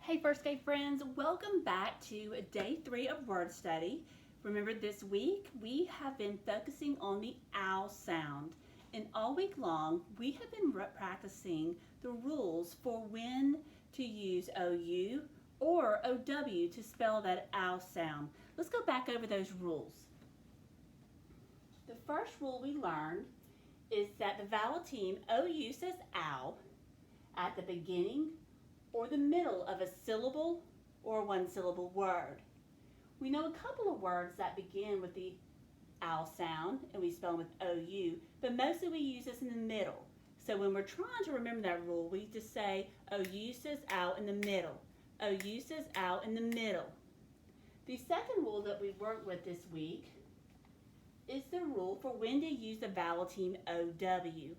Hey first grade friends, welcome back to day 3 of word study. Remember this week we have been focusing on the ow sound, and all week long we have been practicing the rules for when to use OU or OW to spell that ow sound. Let's go back over those rules. The first rule we learned is that the vowel team OU says ow at the beginning or the middle of a syllable or one-syllable word. We know a couple of words that begin with the ow sound and we spell them with OU, but mostly we use this in the middle. So when we're trying to remember that rule, we just say OU says ow in the middle. OU says ow in the middle. The second rule that we worked with this week is the rule for when to use the vowel team OW.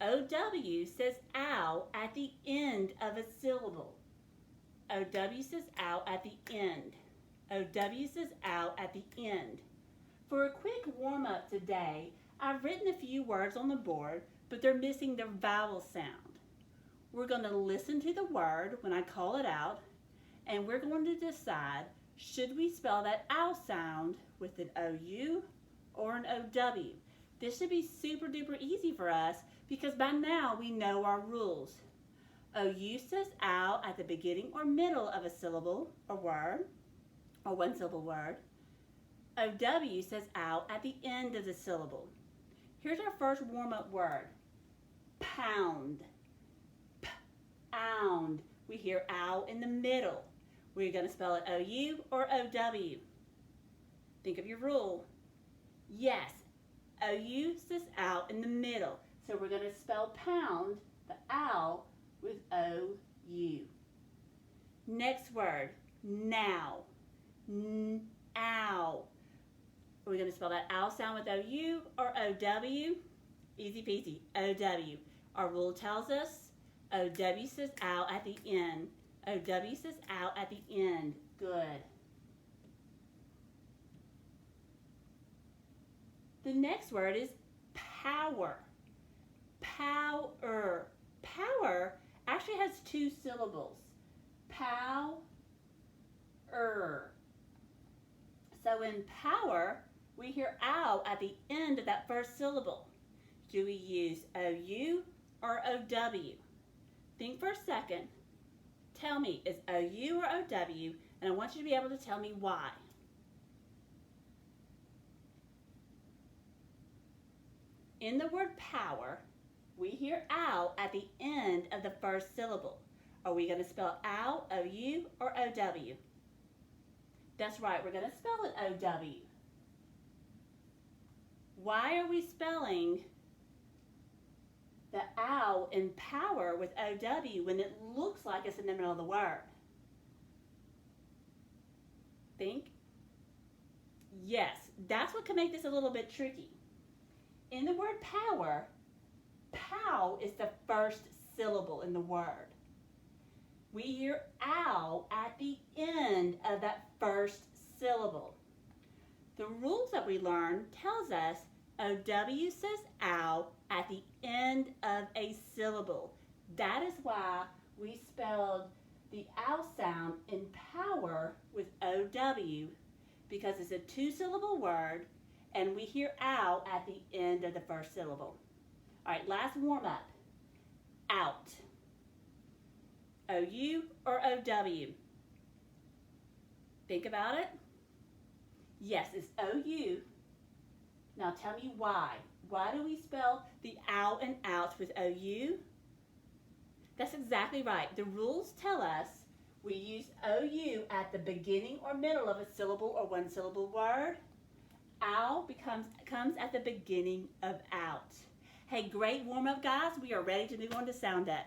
OW says ow at the end of a syllable. OW says ow at the end. OW says ow at the end. For a quick warm-up today, I've written a few words on the board, but they're missing their vowel sound. We're going to listen to the word when I call it out, and we're going to decide, should we spell that ow sound with an OU or an OW? This should be super duper easy for us because by now we know our rules. OU says ow at the beginning or middle of a syllable or word, or one syllable word. OW says ow at the end of the syllable. Here's our first warm-up word, pound. Pound. We hear ow in the middle. We're going to spell it OU or OW. Think of your rule. Yes, OU says ow in the middle. So we're going to spell pound, the ow, with OU. Next word, now. Ow. We're going to spell that ow sound with OU or OW. Easy peasy, OW. Our rule tells us OW says ow at the end. OW says ow at the end. Good. The next word is power. Power. Power actually has 2 syllables. Power. So in power, we hear ow at the end of that first syllable. Do we use OU or OW? Think for a second. Tell me, is OU or OW? And I want you to be able to tell me why. In the word power, we hear ow at the end of the first syllable. Are we going to spell ow, OU, or OW? That's right, we're going to spell it OW. Why are we spelling the ow in power with OW when it looks like it's in the middle of the word? Think? Yes, that's what can make this a little bit tricky. In the word power, pow is the first syllable in the word. We hear ow at the end of that first syllable. The rules that we learned tells us OW says ow at the end of a syllable. That is why we spelled the ow sound in power with OW, because it's a 2-syllable word and we hear ow at the end of the first syllable. All right, last warm up. Out. OU or OW? Think about it. Yes, it's OU. Now tell me why. Why do we spell the ow and out with OU? That's exactly right. The rules tell us we use OU at the beginning or middle of a syllable or one-syllable word. Ow comes at the beginning of out. Hey, great warm-up, guys. We are ready to move on to sound up.